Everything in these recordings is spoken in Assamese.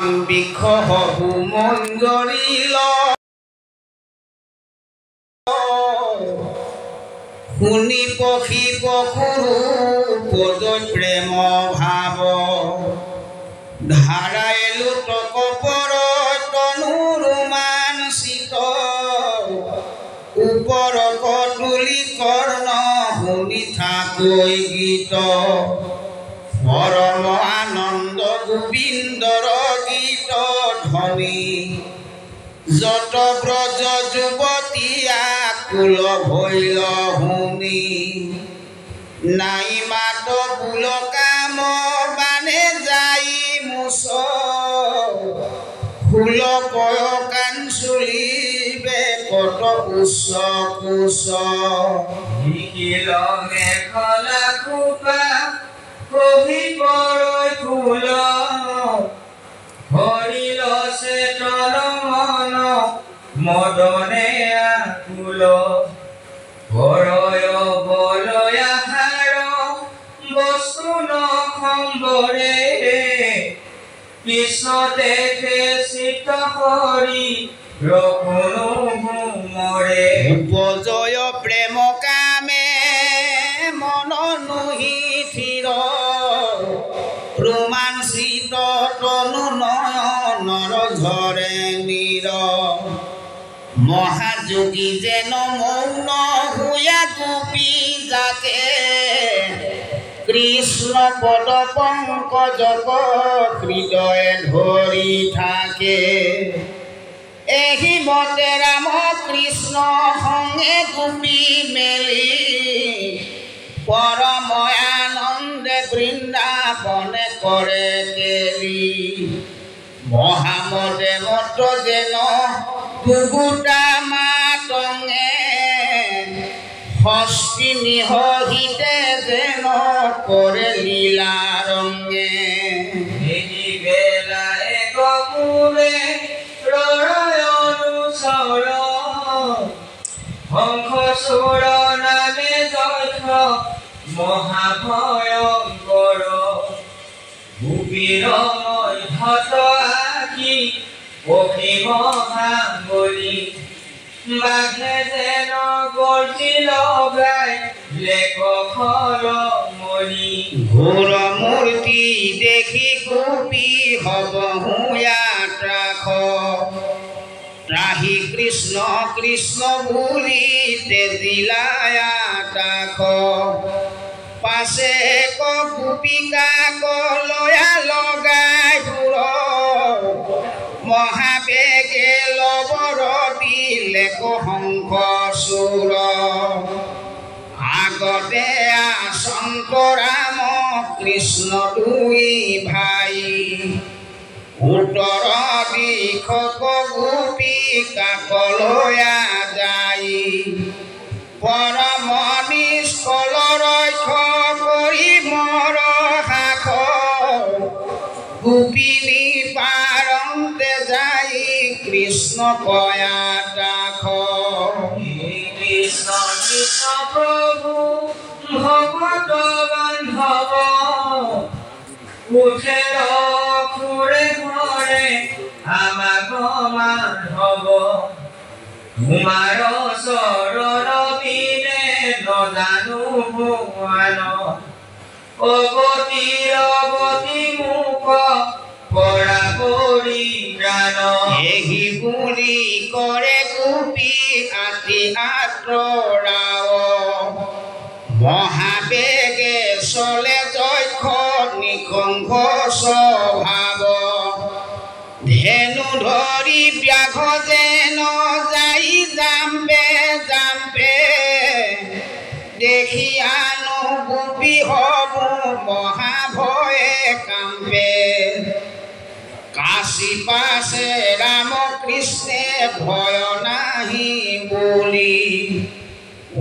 বৃক্ষ হবু মঞ্জৰিল শুনি পক্ষী পশুৰু পদৈ প্ৰেম ভাৱ ধাৰাই লোটক পৰ তনু ৰোমাঞ্চিত ওপৰ কতুলি কৰ্ণ শুনি থাকৈ গীত পৰম আনন্দ গোবিন্দৰ গীত ধ্বনি যত ব্ৰজ যুৱতী আকুল ভৈল শুনি নাই মাত বুল কাম বানে যাই মুচ ফুল পয় কাঞ্চুলি বেকত উচ্চ কোচ শিকিল মেখলা খোপা কবি বৰৈ ফুল হৰিল চেতন মন মদনে আকুল হৰয় বলয় আহাৰ বস্তু নখম্বৰে কৃষ্ণ দেখে চিত হৰি ৰঘুনো মৰে উপজয় প্ৰেম কামে মন নুহি থিৰ ৰোমাঞ্চিত তনু নয়নৰ ঝৰে নীৰ মহাযোগী যেন মৌন হুয়া গোপী যাকে কৃষ্ণ পদ পংকজক হৃদয়ে ধৰি থাকে এহি মতে ৰাম কৃষ্ণ সংগে গোপী মেলি পৰম আনন্দে বৃন্দাবনে কৰে কেলি মহামদে মত যেন দুগুটা মাতঙে হস্তিনী সহিতে যেন কৰে লীলা ৰঙে এহি বেলায়ে গমুৰে ৰয় অনুচৰ হংস চোৰ নামে যক্ষ মহাভয়ংকৰ গোপীৰ মধ্যত আঁকি পক্ষী মহাবলী বাঘে যেন গৰ্জি লগাই লেখৰ মৰি ঘোৰ মূৰ্তি দেখি গোপী হবহু ত্ৰাস ত্ৰাহি কৃষ্ণ কৃষ্ণ বুলি তেজিলা তাখ পাছে গোপিকা কলয়া লগাই ফুৰ মহাবেগে লবৰ দিলে হংস চোৰ আগতে আসন্ত ৰাম কৃষ্ণ দুই ভাই উত্তৰ দিশক গোপিকা কলয়া যাই পৰম নিষ্কল ৰক্ষ কৰি মৰ শাখ গোপিনী পাৰন্তে যাই কৃষ্ণ কয়া তাখ কৃষ্ণ কৃষ্ণ প্ৰভু ভগত বান্ধৱ উঠেৰ খুৰে ঘৰে আমাক মাধৱ তোমাৰ চৰণ বিনে নজানো ভগৱান অৱতী মুখ পৰা পৰিত্ৰাণ এহি বুলি কৰে গোপী আতি আঁতৰাও মহাবেগে চলে যক্ষ নিকংস স্বভাৱ ধেনু ধৰি ব্যাঘ যেন যাই জাম্পে জাম্পে দেখি আনো গোপী হবু মহাভয়ে কাম্পে কাশী পাছে ৰাম কৃষ্ণে ভয় নাহি বুলি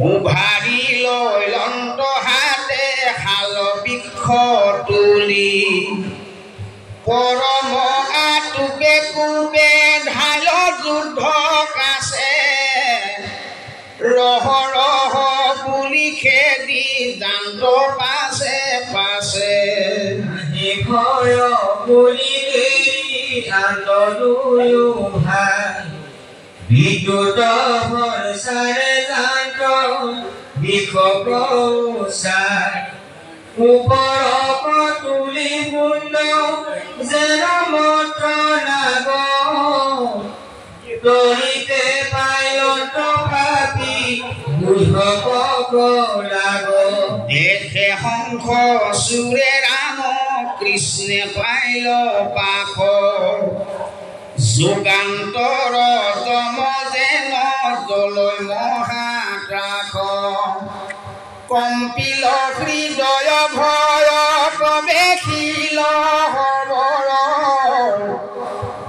উভাৰি লৈ লন্ত হাতে শাল বৃক্ষ তুলি পৰম আতুকে কুবে ঢাল যুদ্ধ কাছে ৰহ ৰহ বুলি খেদি জান্ত পাছে পাছে ভয় বুলি শান্ত দুয়ো ভাই বিদ্যুত ভৰসাৰে জান্ত বিষক উচাই ওপৰক তুলি মুণ্ড যেন মন্ত্ৰ নাগ তৰিতে পাইলত পাপি বুধক লাগ দেখে শংখ সুৰে ৰাম কৃষ্ণে পাইল পাখ যুগান্তৰ তম যেন জলৈ মহাত্ৰাস কম্পিল হৃদয় ভয় প্ৰৱেশিল হৰৰ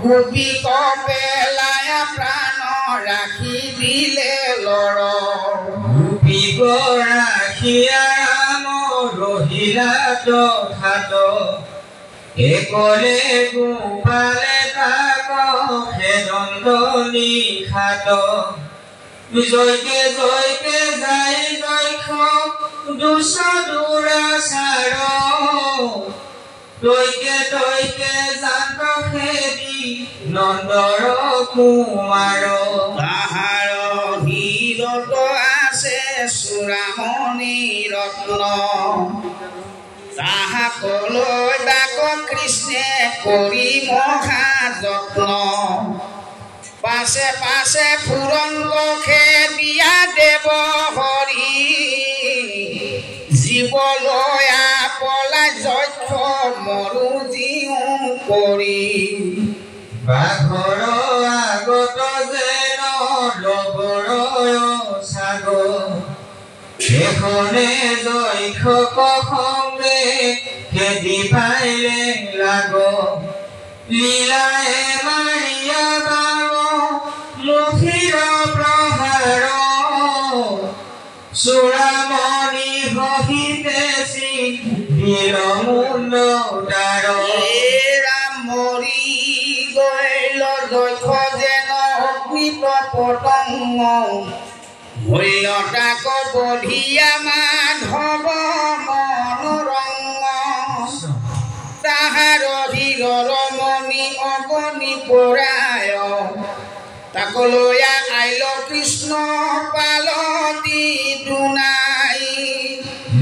গোপীক পেলাই প্ৰাণ ৰাখি দিলে লৰ গোপীক ৰাখিয়া ৰাম ৰহিলা তথাত একলে গোপালে তাক হেদন্ত নিখাত জয়কে জয়কে যাই দক্ষ দুষ দুৰাচাৰ তৈকে তৈকে জান্ত খেদি নন্দৰ কুমাৰ তাহাৰ হৃদত আছে চূড়ামণি ৰত্ন তাহাকলৈ ডাক কৃষ্ণে কৰি মহা যত্ন পাছে পাছে ফুৰন্ত খেদিয়া দেৱ হৰি জীৱলৈ পলাই যক্ষ মৰু জীও কৰি বাঘৰ আগত যেন লগৰ চাগ সেইখনে যক্ষক সঙ্গে খেদি পাইলে লাগ লীলায়ে মাৰিয়া বাৰ মুখিৰ প্ৰহাৰ চূড়ামণি ভহিতেছি দিল মুণ্ড তাৰ ৰাম মৰি গৈল যক্ষ যেন অগ্নিত পতংগ মূল্য তাক বধিয়া মাধৱ মনোৰংগ তাহাৰ হৃদৰ মণি অগণি পৰায় তাকলৈ আইল কৃষ্ণ পালতি দুনাই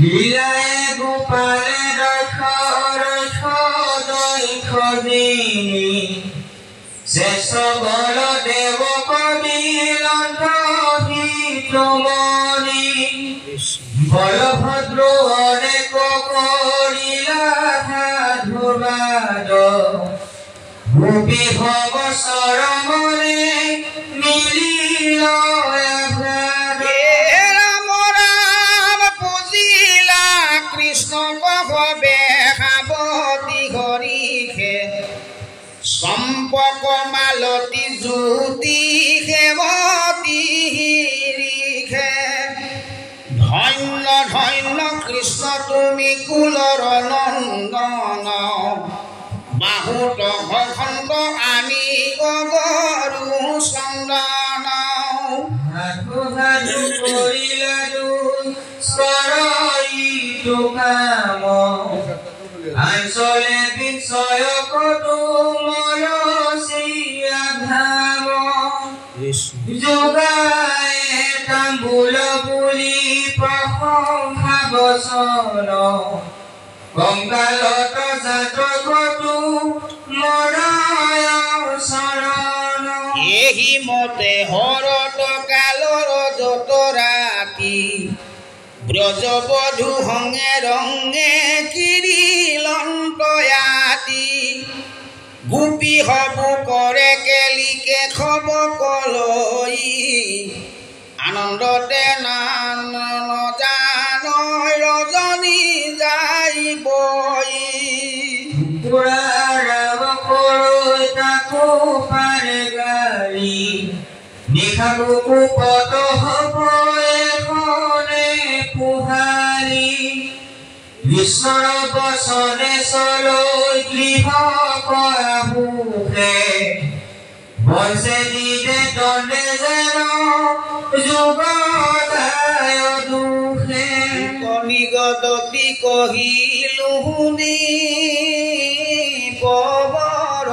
লীলায়ে গোপালে দক্ষ ৰক্ষ দক্ষ দিনি শ্ৰেষ্ঠ বল দেৱ কবিলন্ত হিতমণি বলভদ্ৰ অনেক কৰিলা সাধুবাদ গোপী ভৱ চৰমনে মিলিল ৰাম ৰাম পুজিলা কৃষ্ণক ভৱে সাৱতী হৰিষে চম্পক মালতী জ্যোতি সেৱতী হিৰিষে ধন্য ধন্য কৃষ্ণ তুমি কুলৰ নন্দন বাহুত খণ্ড আনি গৰু চন্দন সাধু সাধু কৰিলাদু স্কৰইটো কাম আঞ্চলে বিস্ময় কটু মৰচিয়া ধাম যোগায়ে তাম্বুল বুলি প্ৰশংসা বচন কংকালত জাত কটু মৰায় চৰণ এহি মতে হৰত কালৰ যত ৰাতি ব্ৰজবধূ সংগে ৰংগে কিৰিলন্তয়াতি গোপী হবু কৰে কেলিকে খবকলৈ আনন্দতে নান জানৈ ৰজনী যাইবই পুৰাৰাব কৰৈ তাকো পাৰে গাড়ী নিশাকো কুপত হ'ব এখনে পুহাৰী বিষ্ণুৰ বচনে চলৈ গৃহ কৰা ভূষে বঞ্চে দিদে দণ্ডে যেন যুগদায় দুখে কলিগদতি কহিলো শুনি পবৰ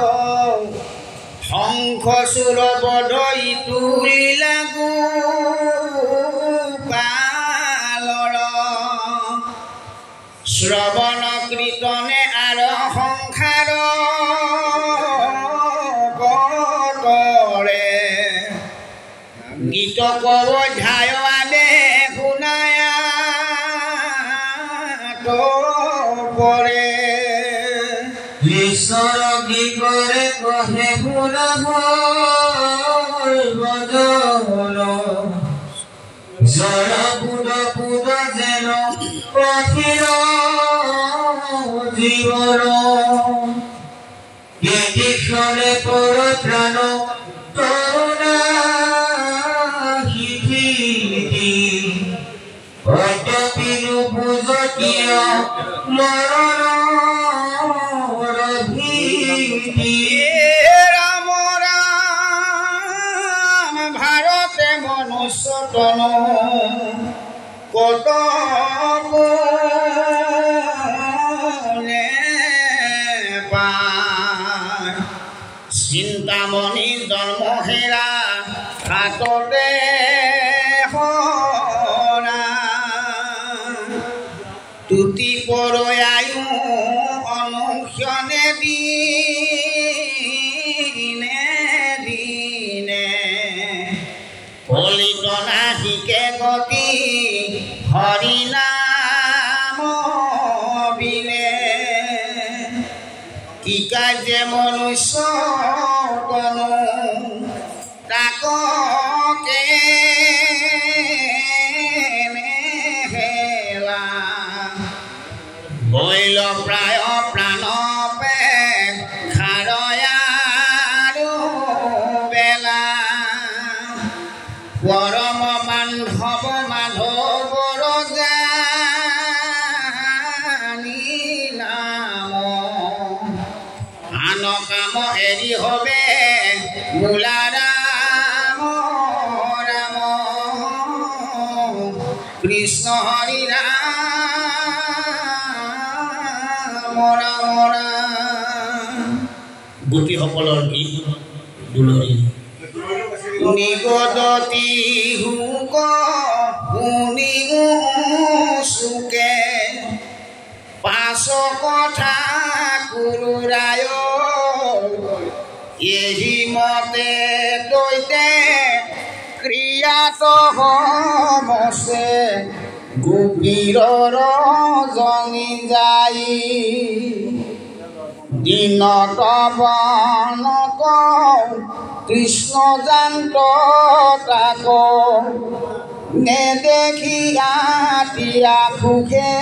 শৃংখচূড় বধই তুলিলা গোপালৰ শ্ৰৱণ কীৰ্তনে আৰু সংসাৰ পতৰে গীত কব ধ্যায় আদে শুনায়া পৰে ঈশ্বৰ কি কৰে কহে শুনাব বদল জল পুদ পুদ যেন পথিৰ জীৱন কেতিক্ষণে পৰ প্ৰাণ তৰুণা শিথিতি অদ্যপিনো বুজতীয় মৰণ ৰাম ৰাম ভাৰতে মনুষ্য তন কত পায় চিন্তামণি জন্ম হেৰা হাততে তুতি পৰয়ায়ু অনুক্ষণে দিনে দিনে কলিতনা শিকে গতি হৰিনাম বিনে কি কাৰ্যে মনুষ্য তনু তাককে বৈল প্ৰায় প্ৰাণ খাৰয়াৰো বেলা পৰম বান্ধৱ মাধৱৰ জানি নাম আন কাম এৰি হবে বোলা ৰাম ৰাম কৃষ্ণ হৰি ৰাম গোপীসকলৰ গীত দুলৰি নিগদতি হুক শুনি চুকে পাছ কথা কুৰুৰায় এহি মতে দৈতে ক্ৰিয়াত সমছে গোপীৰৰ জনি যাই দিনত বনত কৃষ্ণ জান্ত তাক নেদেখি আতিয়া সুখে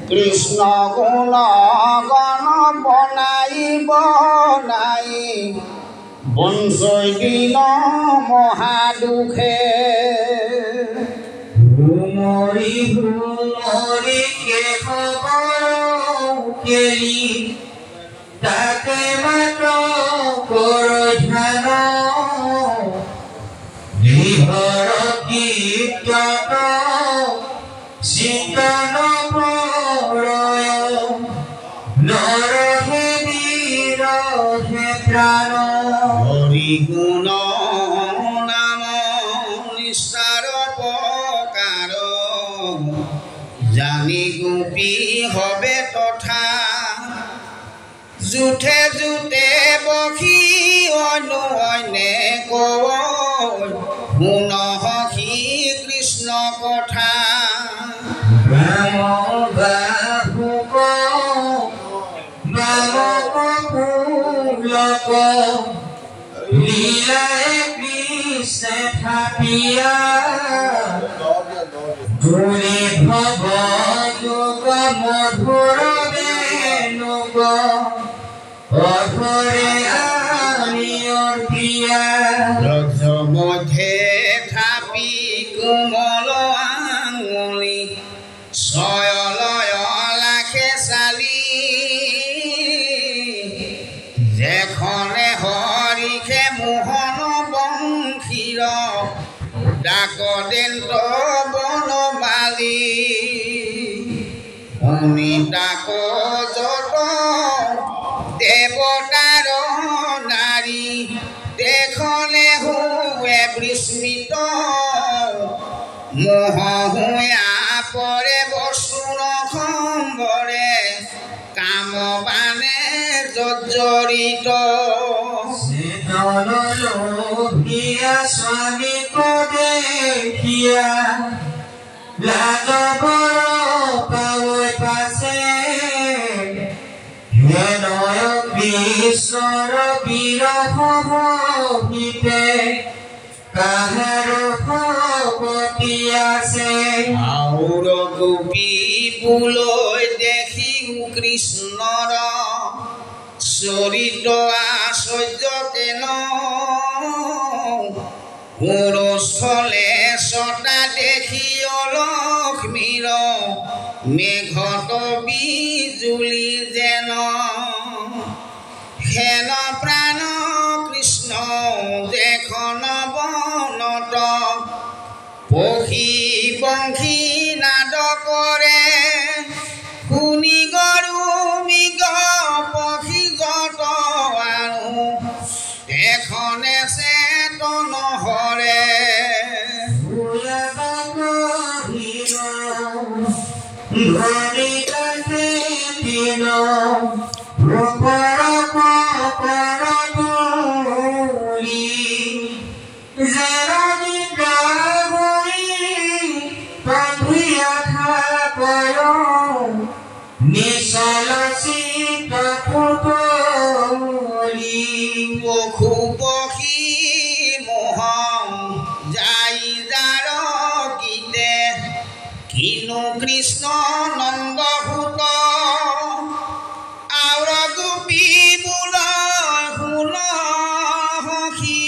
কৃষ্ণ গুণ গণ বনাই বনাই বঞ্চই দিন মহাদুখে হুমৰি হুমৰি কেশৱ কেলি তাকে মাত্ৰ কৰ ধ্যান নিহৰ কীৰ্তন চিন্তন প্ৰলয় নৰহে বীৰহে প্ৰাণ হৰি গুণ নাম নিষ্ঠাৰ প্ৰকাৰ জানি গোপী হবে তথা জুঠে জুতে বসি অন্যে কয় শুনহি কৃষ্ণ কথা বাহুক বামক লীলাই কৃষ্ণে থাপিয়া ধুলি ভৱ যোগ মধুৰ বেণুগ অধৰে আনিয়ৰ প্ৰিয়া ব্ৰজ মধ্যে থাপি কোমল আঙুলি ছয়লয় লাখে চালি যেখনে হৰিখে মোহন বংশীৰ ডাকদেন্ত বনমালী অমিতাক যত দেৱতাৰ নাৰী চৰিত লোভিয়া স্বামী দেখিয়া লাগবৰ পাৱৈ পাছে হেনয় বিশ্বৰ বিৰহ ভীতে কাহাৰ খপতি আছে আউৰ গোপী বুলৈ দেখি কৃষ্ণৰ চৰিত আশ্চৰ্য কেন পুৰুষলে ছটা দেখি অলক্ষ্মীৰ মেঘত বিজুলি যেন হেন প্ৰাণ কৃষ্ণ দেখন বনত পক্ষী পংখী নাদ কৰে শুনি গৰু মৃগ পক্ষী যত আৰু এখনে চেতন হৰে পশু পক্ষী মোহ যাই যাৰ গীতে কিনো কৃষ্ণ নন্দ সুত আউৰ গোপী বোলৈ শুন সখী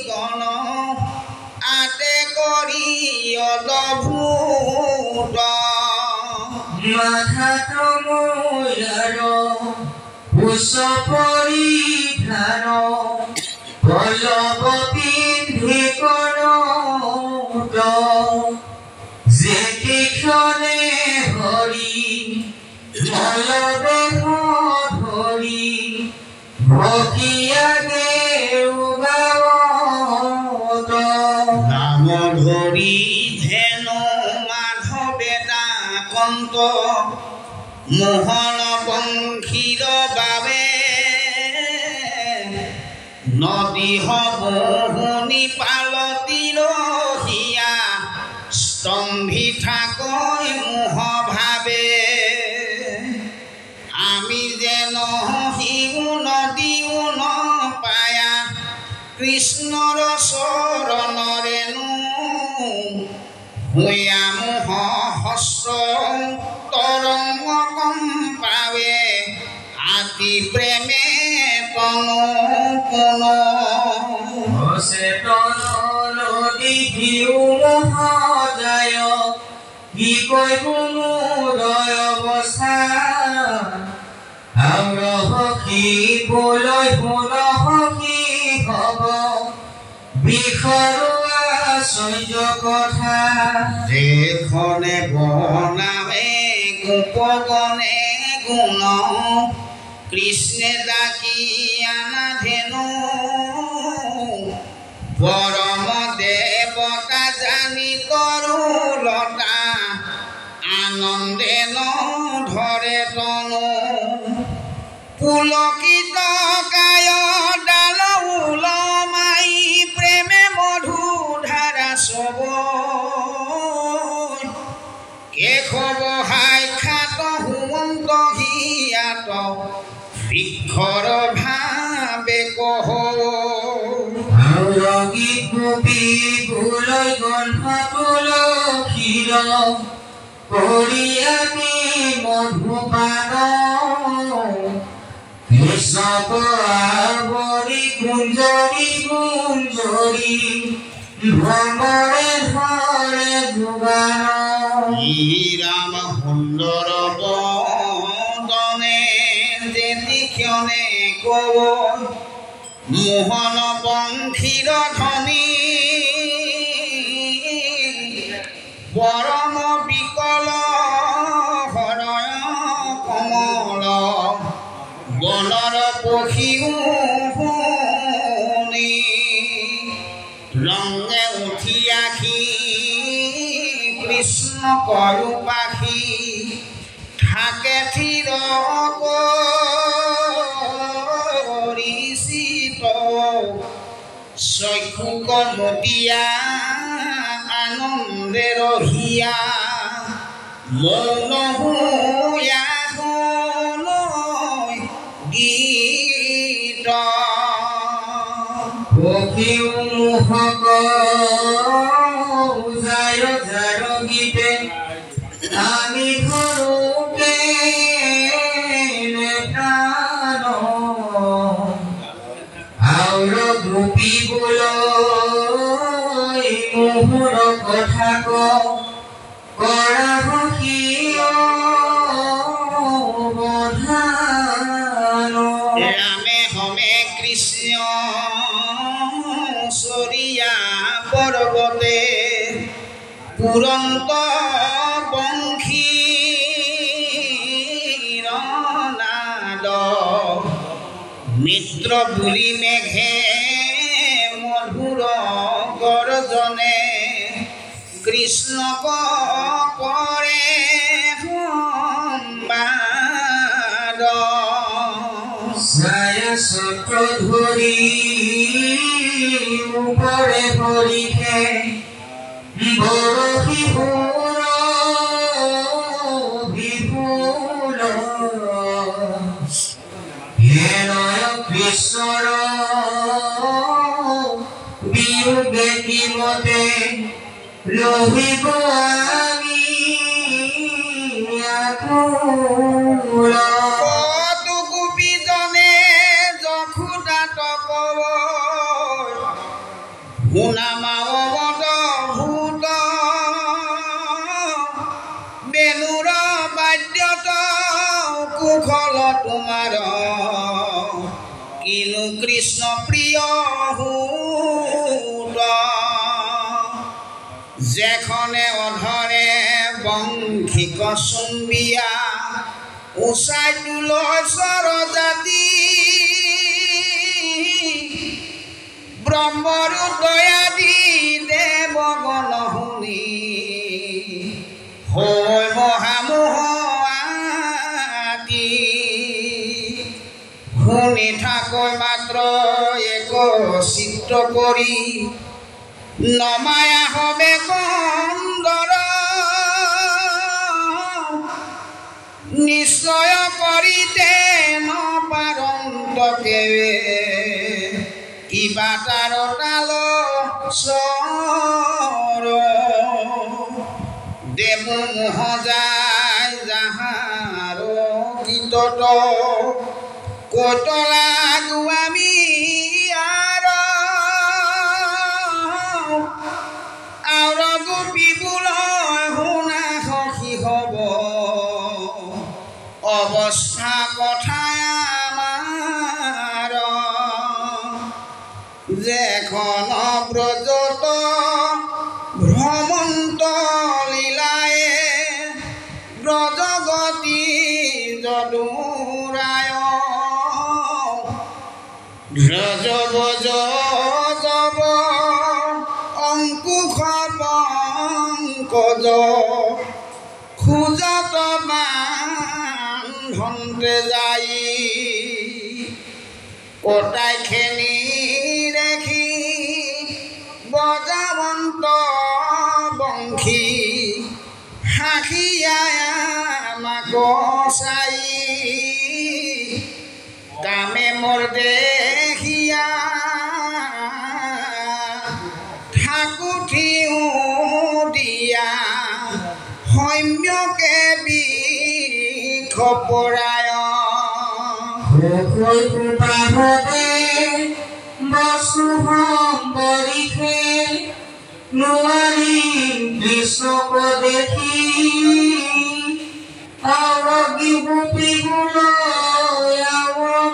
গণ আতে কৰি অদভূত মাথাত মূলাৰ উচ্চ পৰিধান পল্লৱ পিন্ধি কৰত যেতিক্ষণে হৰি মলবেশ ধৰি ভকিয়াগে উগাৱত নাম ধৰি ধেনু মাধৱে কন্ত মোহন বংশীৰ বাবে নদী হব শুনি পালতি ৰহিয়া স্তম্ভি থাকৈ মোহ ভাবে আমি যেন শিও নদীও নপায়া কৃষ্ণৰ চৰণৰেনো হুয়া মোহ হস্ৰ তৰঙ্গ কম্পাবে আতি প্ৰেমে তনু কোনো চেতন নদী ভিউ মহোদয় কি কৈ কোনো ৰয় অৱস্থা আউৰ সখী বলৈ শুন সখী হব বিষৰুৱা আশ্চৰ্য কথা যেখনে বনাৱে গোপগণে গুণ কৃষ্ণে ডাকি আনা ধেনু পৰম দেৱতা জানি তৰুলতা আনন্দে ধৰে তনু পুলকিত কায় ডাল উলমাই প্ৰেমে মধু ধাৰা চব কেশৱ সাক্ষাৎ সুমন্ত হিয়াত বৃক্ষৰ ভাবে কহ গীত গোপী বুলৈ গন্ধ তুলসীৰ কৰিয়াতি মধুপান কৃষ্ণক আৱৰি গুঞ্জৰি গুঞ্জৰি ভ্ৰমৰে ধৰে যোগান ৰাম সুন্দৰ বদনে যেতিক্ষণে কব মোহন বংশীৰ ধ্বনি পৰম বিকল হৰয় কমল বনৰ পক্ষীও শুনি ৰঙে উঠি আহি কৃষ্ণ কৰু পাখি থাকে থিৰ মোহিত চক্ষু কমতিয়া আনন্দে ৰহিয়া মৌন হুয়া গীত পক্ষী মুহক যায় যায় গীতে আমি ঘৰুকে নেতান আউৰ গোপীবলৈ মোহৰ কথা কৰা সখীয় বধান ৰামে হমে কৃষ্ণ চৰিয়া পৰ্বতে পুৰন্ত বংশী নাদ মিত্ৰ বুলি মেঘে মধুৰ গৰ্জনে কৃষ্ণক কৰে সম্বাদ ছায়া চক্ৰ ধৰি ওপৰে পৰিখে বৰশী বিপুল হেনয় কৃষ্ণৰ বিয়োগে কিমতে ৰহিব আমি আকুল কত গোপীজনে যশোদাত কব শুনা মাৱত ভূত বেণুৰ বাদ্যত কুশল তোমাৰ কিনো কৃষ্ণ প্ৰিয় হুত যেখনে অধৰে বংশী কচুম্বিয়া উচাই তুলয় স্বৰজাতি ব্ৰহ্মৰো দয়াদি দেৱগণ শুনি হৈ মহামোহ আদি শুনি থাকৈ মাত্ৰ এক চিত্ৰ কৰি নমায়া হবে কন্দৰ নিশ্চয় কৰিতে নপাৰন্তকে কিবা তাৰ তাল চৰ দেৱ মোহ যায় যাহাৰ গীতত কতলা গোৱামি আউৰ গোপীবোলৈ শুনা সখী হব অৱস্থা কথা আমাৰ যেখন ব্ৰজত ভ্ৰমন্ত লীলায়ে ব্ৰজগতি যদুৰায় ধ্ৰজ বজ জব অংকুশ পংকজ খোজত বান্ধন্তে যাই কটাই খেনি দেখি বজাবন্ত বংশী হাঁহিয়াই আমাক চাই কামে মোৰ দেখিয়া ঠাকুঠিও দিয়া সৌম্যকে বিখপৰায় বসু সম্বৰিখে নোৱাৰি কৃষ্ণক দেখি অৰগী গোপীবোলৈ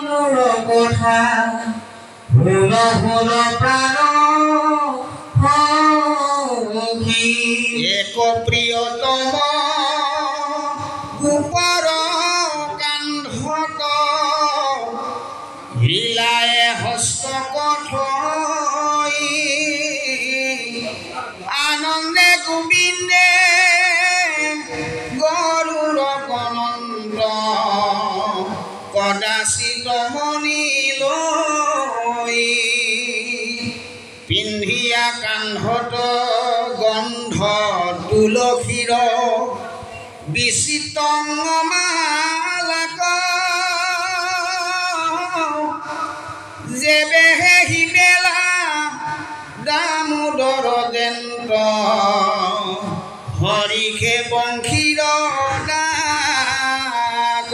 মোৰ কথা শুন শুন প্ৰাণ সখী এক প্ৰিয়তম গোপৰ কান্ধত হিলায়ে হস্ত কথই আনন্দে গোবিন্দে গৰুড় কনন্দ কদাচিত মণি লৈ যেবেহে হিবেলা দামোদৰ জেন্দ্ৰ হৰিষে বংশীৰ ডাক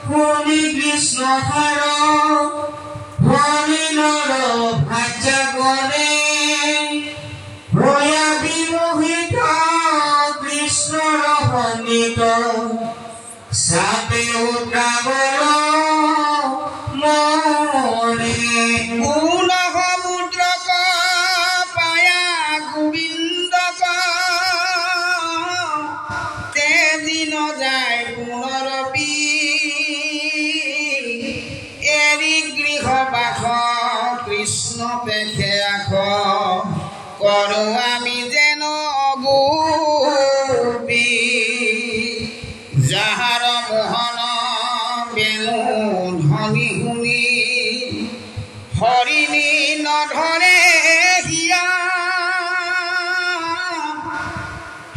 হৰি কৃষ্ণ হাৰ হৰি নৰ ভাজ্য গণে ভয়া বিমোহিত কৃষ্ণৰ সন্নিত সাপে উত্ৰাৱৰ মৰে গুণ সমুদ্ৰক পায়া গোবিন্দক তেজি নযায় পুনৰপি এৰি গৃহ বাস কৃষ্ণ পেখে আখ কৰো আমি যেন গোপী যাহাৰ মোহন বেণু ধ্বনি শুনি হৰিণী নধৰে হিয়া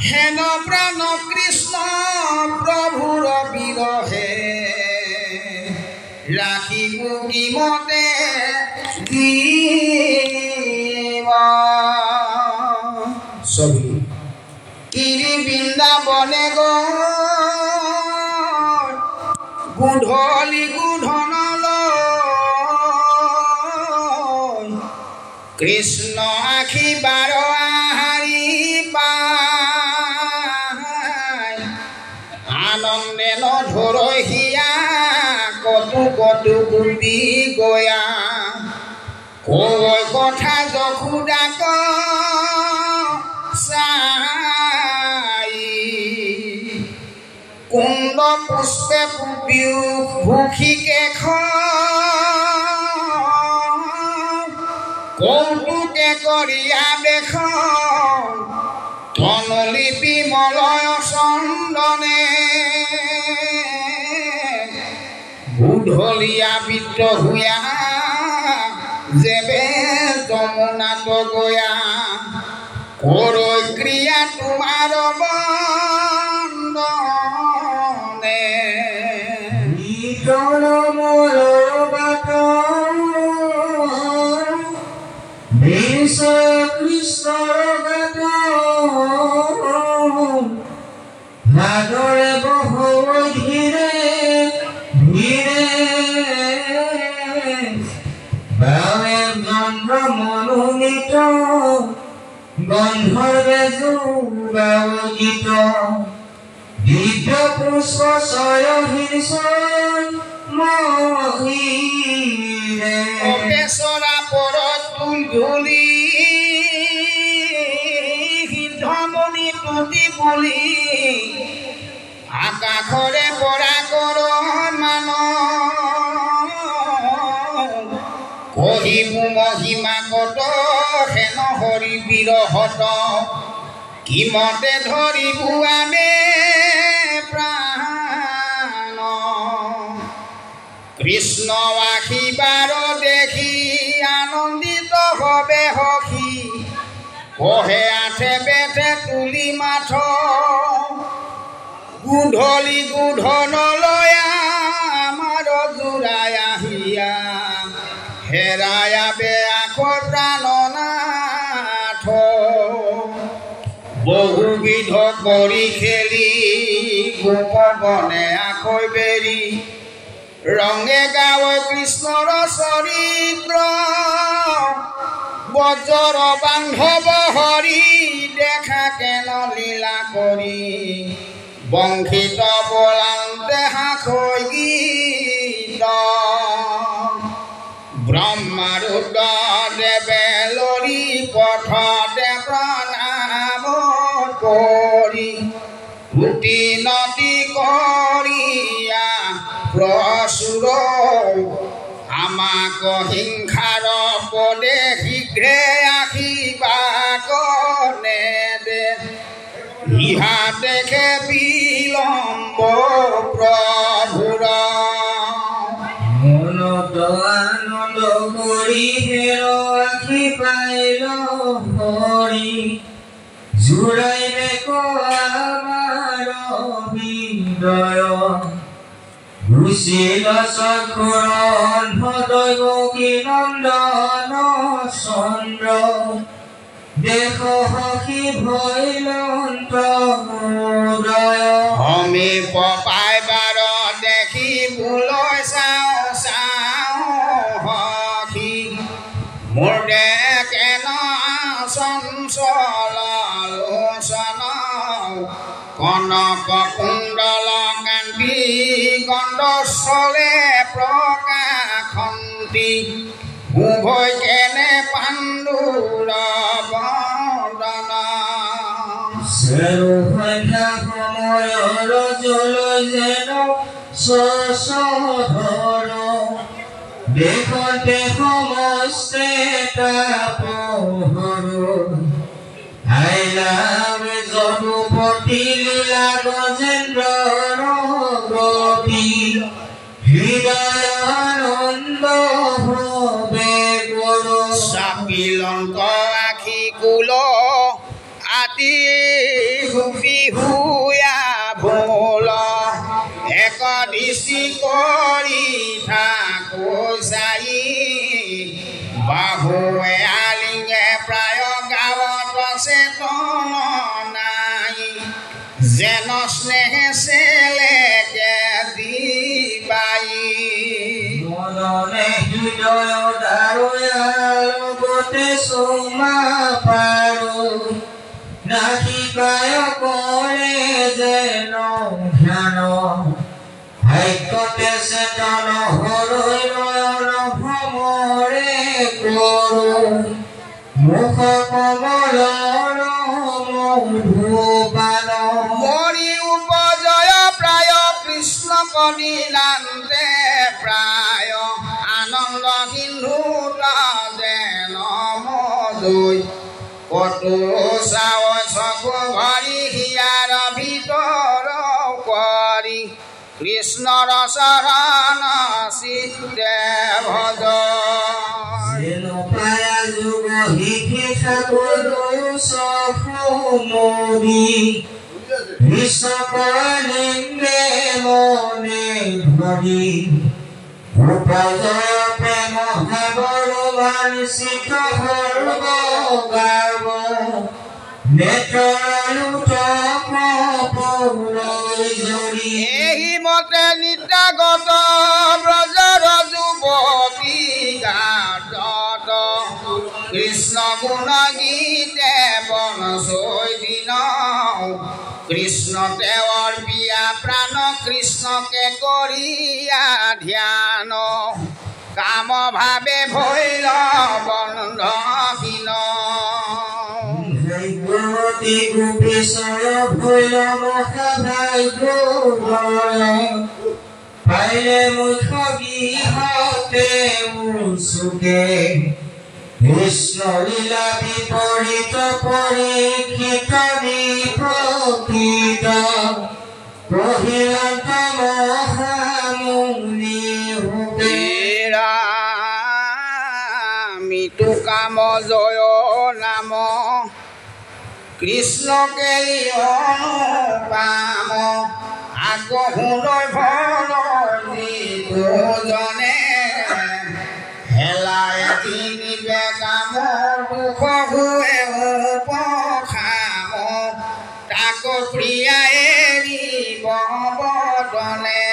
হেন প্ৰাণ কৃষ্ণ প্ৰভুৰ বিৰহে ৰাখিব কিমতে দিব ছবি কিৰি বৃন্দাবনে গধূলি গোধনলৈ কৃষ্ণ আখি বাৰ আহাৰি পায় আনন্দে নধৰৈ হিয়া কটু কটু গোপী গয়া কৈ কথা যশোদাক চাই কুণ্ড পুষ্পে পুপিও ভূষিকে কৌতুকে কৰিয়া দেখ তনলিপি মলয় চন্দনে বুধলীয়া বিত্ৰ হুয়া যেবে যমুনাত গয়া কৰৈ ক্ৰিয়া তোমাৰ বন্দনে কৃষ্ণৰ গাত ভাদৰে বহৈ ধীৰে ধীৰে বাৱে চন্দ্ৰ মনোনীত গন্ধৰ্বে যোগাৱগীত দিব্য পুষ্প চয়হীন মহিৰে অপেচৰা পৰত তুলধূলি সিদ্ধমণি তুতি বুলি আকাশৰে পৰা কৰ মান কহিবু মহিমা কত হেন হৰি বিৰহত কিমতে ধৰিবু আমি প্ৰাণ কৃষ্ণ আশীবাৰ দেখি আনন্দিত হবে সখী কহে আঠে বেঠে তুলি মাথ গধূলি গোধনলৈ আমাৰ জোৰাই আহিয়া হেৰায়া বেয়াকৈ প্ৰাণনাথ বহুবিধ কৰি খেলি গোপবনে আকৈ বেৰি ৰঙে গাঁৱে কৃষ্ণৰ চৰিত্ৰ বজ্ৰ বান্ধৱ হৰি দেখা কেন লীলা কৰি বংশিত বলান্তে হাকৈ গীত ব্ৰহ্মাৰুদ্ৰ দেৱে লৰি পথতে প্ৰণাম কৰি তুতি নতি কৰিয়া প্ৰচুৰ আমাক হিংসাৰ পদে শীঘ্ৰে আহিবা কনে ইহা দেখে বিলম্ব প্ৰভুৰ মনত আনন্দ কৰি আখি পাইল হৰি জুৰাইবে আমাৰ হৃদয় Sila Sakhuran Bhadayogī Nandana Chandra Dekho Hakhi Bhailanta Udaya সমীপ পাইবাৰ দেখি বুলৈ চাওঁ সখী মোৰ দেখে ন চঞ্চল লোচন কনক কুণ্ডল কান্তি গণ্ডস্থলে প্ৰকাশন্তি উভয় কেনে পাণ্ডুৰ বদন Seruhanya Homoyor Jolo Zeno Sosodoro Dekhote Homoste Tapohoro Ailave Jodupati Lila Gojendra Rogoti Hridayananda Hobe Guru চাপিলন্ত আখি কুল আতি বিহুয়া ভোল এক দিশি কৰি থাকো যাই বাহুৱে আলিঙে প্ৰায় গাঁৱত চেতন নাই যেন স্নেহে চেলেকে দিবাই মননে হৃদয় দাৰুয়াল গোটে সোমা পাৰো নাহিকায় কৰে যেন ধ্যান হাইকতে চেতন হৰৈ নয়ন ভ্ৰমৰে কৰো মুখ কমলৰ মধুবান মৰি উপজয় প্ৰায় কৃষ্ণ কলিলান্তে প্ৰায় আনন্দ সিন্ধু যেন মজৈ কতো চাও চকু ভৰি হিয়াৰ ভিতৰ কৰি কৃষ্ণৰ চৰণ চিত্তে ভজ পায়া যুগ হিখি ঠাকুৰ সফুমৰি বিশ্বকলিংগে মনে ধৰি উপজয় প্ৰেম ভাৱৰ মানসিক সৰ্ব গাব নেত্ৰলুট পৌৰৈ জৰি এই মতে নিত্যাগত ব্ৰজৰ যুৱতী গাত কৃষ্ণ গুণ গীতে বন চৈ দিন কৃষ্ণ তেওঁৰ বিয়া প্ৰাণ কৃষ্ণকে কৰিয়া ধ্যান কাম ভাৱে ভৈল বন্ধহীন ভাগ্যৱতী গোপীশ্বৰ ভৈল মহাভাগ্য পাইলে মুখ গৃহতে মোৰ চুকে কৃষ্ণ লীলা বিপৰীত পৰীক্ষিত নিপতিত কহিলত মহামুনি হুকে মৃত্যু কাম জয় নাম কৃষ্ণকে অনুপাম আকৌ সুলৈ ভৰ দুজনে হেলাই কিনিবে কামৰ দুখ হুৱে উপখাম তাক প্ৰিয়াই এৰিব বদনে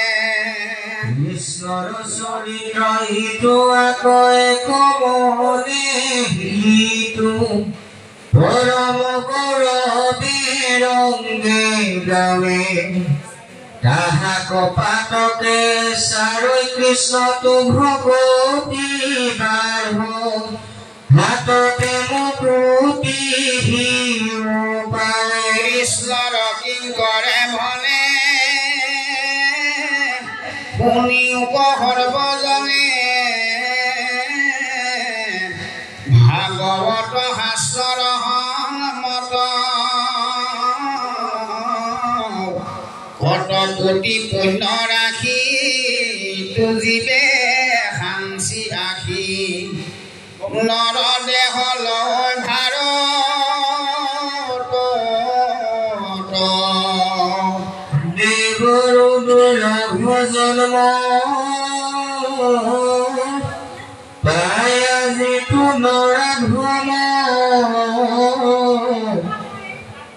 কৃষ্ণৰ চৰিত্ৰ হিতো আকৌ কমলে হিতো পৰম গৌৰৱে ৰংগে গাৱে তাহাক পাতকে চাৰৈ কৃষ্ণ তু ভগৱতী বাঢ় হাততে মুকুতি পাৱে কৃষ্ণৰ কিংকৰে ভনে শুনি উপসৰ্বজনে ভাগৱত শাস্ত্ৰৰ সন্মত কত কোটি পুণ্য ৰাখি তুজিবে সাঞ্চি আখি নৰ দেহ লৈ ভাৰত দেৱৰ দুৰ্লভ জন্ম পায় যিটো নৰাধন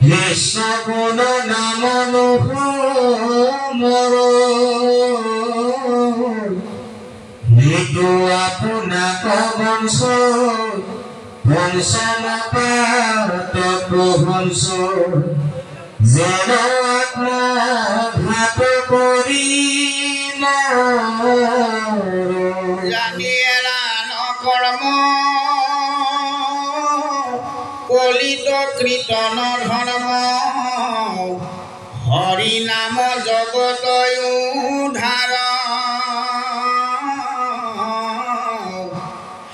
কৃষ্ণ গুণ নাম নুশুমৰ সেইটো আপোনাক বংশ বংশ নাপাত বংশ যেন আত্মঘাত কৰি জানিয়েৰা নকৰ্ম কলিত কীৰ্তন ধৰ্ম হৰি নাম জগত উদ্ধাৰ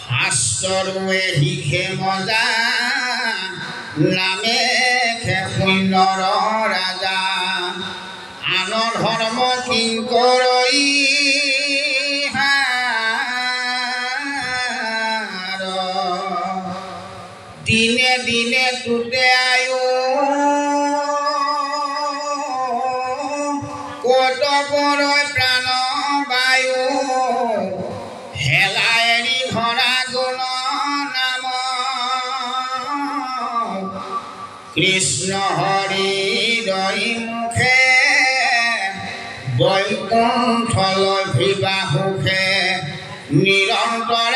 শাস্ত্ৰৰুৱে শিখে মজা নামে খে পুণ্যৰ ৰাজা আন ধৰ্ম কিংকৰই দিনে দিনে তুতে আয়ু কত পৰয় প্ৰাণ বায়ু হেলা এৰি ধৰা গুণ নাম কৃষ্ণ হৰি দৰি মুখে বৈকুণ্ঠলৈ ভিবা সুখে নিৰন্তৰ